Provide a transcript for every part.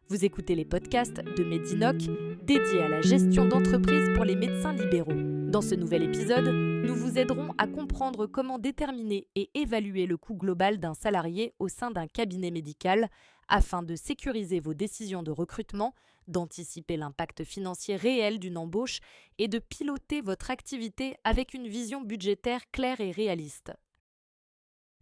Vous écoutez les podcasts de Medinoc, dédiés à la gestion d'entreprise pour les médecins libéraux. Dans ce nouvel épisode, nous vous aiderons à comprendre comment déterminer et évaluer le coût global d'un salarié au sein d'un cabinet médical afin de sécuriser vos décisions de recrutement, d'anticiper l'impact financier réel d'une embauche et de piloter votre activité avec une vision budgétaire claire et réaliste.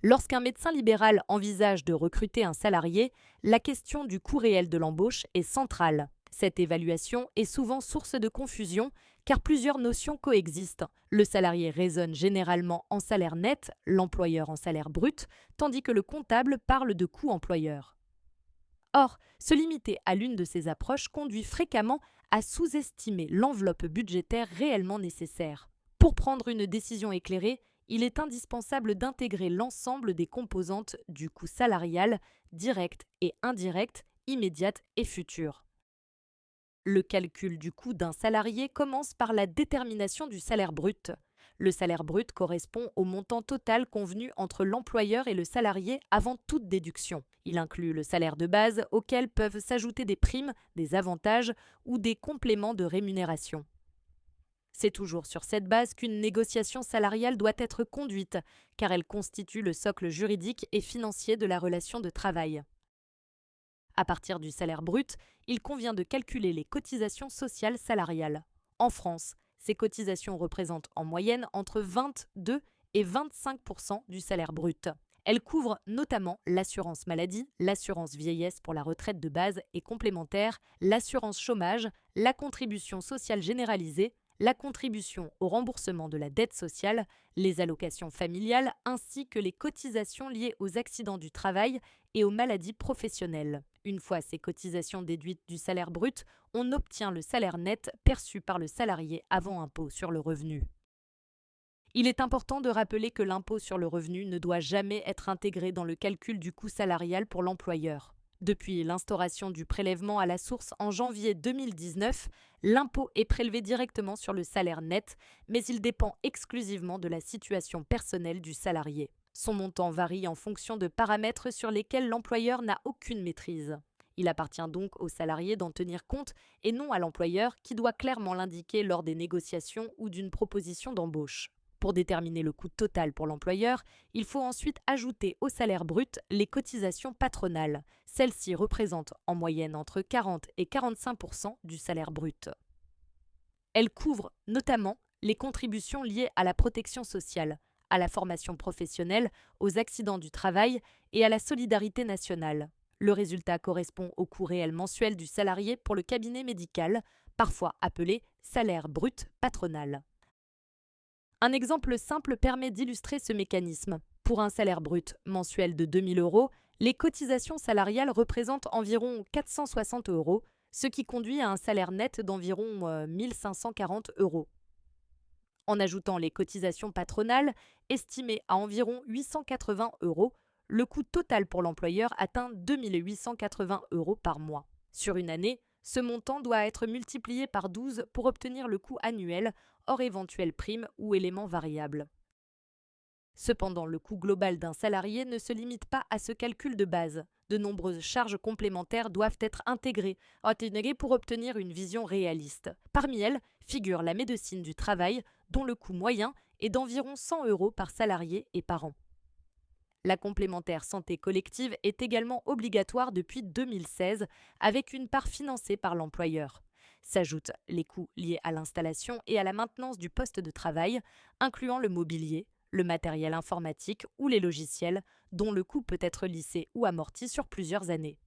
Lorsqu'un médecin libéral envisage de recruter un salarié, la question du coût réel de l'embauche est centrale. Cette évaluation est souvent source de confusion car plusieurs notions coexistent. Le salarié raisonne généralement en salaire net, l'employeur en salaire brut, tandis que le comptable parle de coût employeur. Or, se limiter à l'une de ces approches conduit fréquemment à sous-estimer l'enveloppe budgétaire réellement nécessaire. Pour prendre une décision éclairée, il est indispensable d'intégrer l'ensemble des composantes du coût salarial, direct et indirect, immédiate et future. Le calcul du coût d'un salarié commence par la détermination du salaire brut. Le salaire brut correspond au montant total convenu entre l'employeur et le salarié avant toute déduction. Il inclut le salaire de base auquel peuvent s'ajouter des primes, des avantages ou des compléments de rémunération. C'est toujours sur cette base qu'une négociation salariale doit être conduite, car elle constitue le socle juridique et financier de la relation de travail. À partir du salaire brut, il convient de calculer les cotisations sociales salariales. En France, ces cotisations représentent en moyenne entre 22 et 25% du salaire brut. Elles couvrent notamment l'assurance maladie, l'assurance vieillesse pour la retraite de base et complémentaire, l'assurance chômage, la contribution sociale généralisée, la contribution au remboursement de la dette sociale, les allocations familiales ainsi que les cotisations liées aux accidents du travail et aux maladies professionnelles. Une fois ces cotisations déduites du salaire brut, on obtient le salaire net perçu par le salarié avant impôt sur le revenu. Il est important de rappeler que l'impôt sur le revenu ne doit jamais être intégré dans le calcul du coût salarial pour l'employeur. Depuis l'instauration du prélèvement à la source en janvier 2019, l'impôt est prélevé directement sur le salaire net, mais il dépend exclusivement de la situation personnelle du salarié. Son montant varie en fonction de paramètres sur lesquels l'employeur n'a aucune maîtrise. Il appartient donc au salarié d'en tenir compte et non à l'employeur qui doit clairement l'indiquer lors des négociations ou d'une proposition d'embauche. Pour déterminer le coût total pour l'employeur, il faut ensuite ajouter au salaire brut les cotisations patronales. Celles-ci représentent en moyenne entre 40 et 45% du salaire brut. Elles couvrent notamment les contributions liées à la protection sociale, à la formation professionnelle, aux accidents du travail et à la solidarité nationale. Le résultat correspond au coût réel mensuel du salarié pour le cabinet médical, parfois appelé salaire brut patronal. Un exemple simple permet d'illustrer ce mécanisme. Pour un salaire brut mensuel de 2 000 €, les cotisations salariales représentent environ 460 €, ce qui conduit à un salaire net d'environ 1 540 €. En ajoutant les cotisations patronales, estimées à environ 880 €, le coût total pour l'employeur atteint 2 880 € par mois. Sur une année, ce montant doit être multiplié par 12 pour obtenir le coût annuel, hors éventuelles primes ou éléments variables. Cependant, le coût global d'un salarié ne se limite pas à ce calcul de base. De nombreuses charges complémentaires doivent être intégrées pour obtenir une vision réaliste. Parmi elles figure la médecine du travail, dont le coût moyen est d'environ 100 € par salarié et par an. La complémentaire santé collective est également obligatoire depuis 2016, avec une part financée par l'employeur. S'ajoutent les coûts liés à l'installation et à la maintenance du poste de travail, incluant le mobilier, le matériel informatique ou les logiciels, dont le coût peut être lissé ou amorti sur plusieurs années.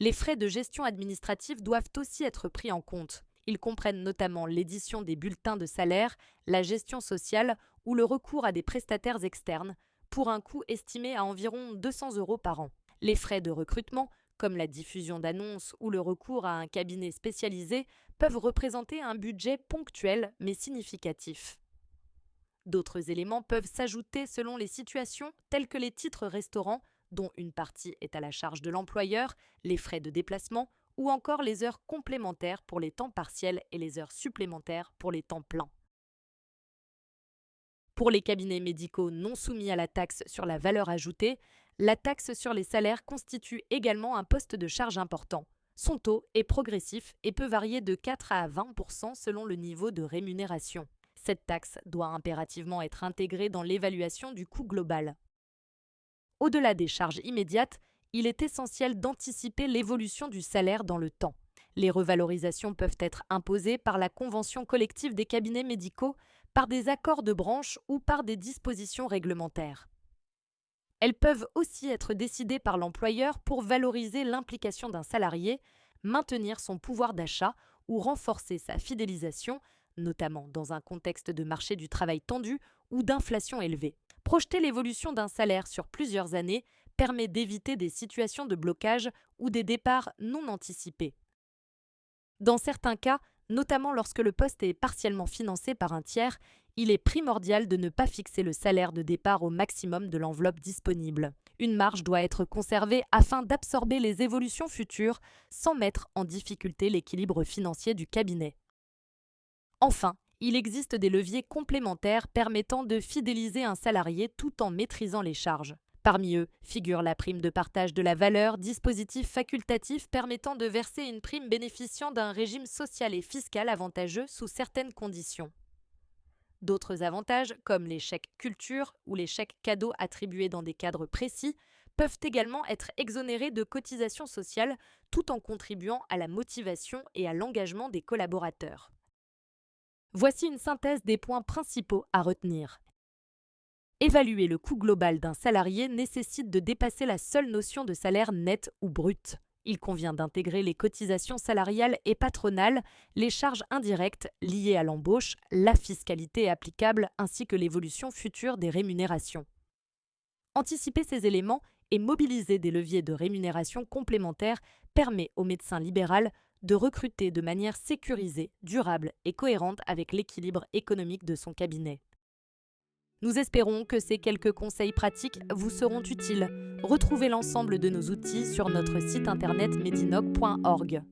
Les frais de gestion administrative doivent aussi être pris en compte. Ils comprennent notamment l'édition des bulletins de salaire, la gestion sociale ou le recours à des prestataires externes, pour un coût estimé à environ 200 € par an. Les frais de recrutement, comme la diffusion d'annonces ou le recours à un cabinet spécialisé, peuvent représenter un budget ponctuel mais significatif. D'autres éléments peuvent s'ajouter selon les situations, tels que les titres restaurants, dont une partie est à la charge de l'employeur, les frais de déplacement ou encore les heures complémentaires pour les temps partiels et les heures supplémentaires pour les temps pleins. Pour les cabinets médicaux non soumis à la taxe sur la valeur ajoutée, La taxe sur les salaires constitue également un poste de charge important. Son taux est progressif et peut varier de 4 à 20% selon le niveau de rémunération. Cette taxe doit impérativement être intégrée dans l'évaluation du coût global. Au-delà des charges immédiates, il est essentiel d'anticiper l'évolution du salaire dans le temps. Les revalorisations peuvent être imposées par la convention collective des cabinets médicaux, par des accords de branche ou par des dispositions réglementaires. Elles peuvent aussi être décidées par l'employeur pour valoriser l'implication d'un salarié, maintenir son pouvoir d'achat ou renforcer sa fidélisation, notamment dans un contexte de marché du travail tendu ou d'inflation élevée. Projeter l'évolution d'un salaire sur plusieurs années permet d'éviter des situations de blocage ou des départs non anticipés. Dans certains cas, notamment lorsque le poste est partiellement financé par un tiers, il est primordial de ne pas fixer le salaire de départ au maximum de l'enveloppe disponible. Une marge doit être conservée afin d'absorber les évolutions futures sans mettre en difficulté l'équilibre financier du cabinet. Enfin, il existe des leviers complémentaires permettant de fidéliser un salarié tout en maîtrisant les charges. Parmi eux figure la prime de partage de la valeur, dispositif facultatif permettant de verser une prime bénéficiant d'un régime social et fiscal avantageux sous certaines conditions. D'autres avantages, comme les chèques culture ou les chèques cadeaux attribués dans des cadres précis, peuvent également être exonérés de cotisations sociales tout en contribuant à la motivation et à l'engagement des collaborateurs. Voici une synthèse des points principaux à retenir. Évaluer le coût global d'un salarié nécessite de dépasser la seule notion de salaire net ou brut. Il convient d'intégrer les cotisations salariales et patronales, les charges indirectes liées à l'embauche, la fiscalité applicable ainsi que l'évolution future des rémunérations. Anticiper ces éléments et mobiliser des leviers de rémunération complémentaires permet au médecin libéral de recruter de manière sécurisée, durable et cohérente avec l'équilibre économique de son cabinet. Nous espérons que ces quelques conseils pratiques vous seront utiles. Retrouvez l'ensemble de nos outils sur notre site internet medinoc.org.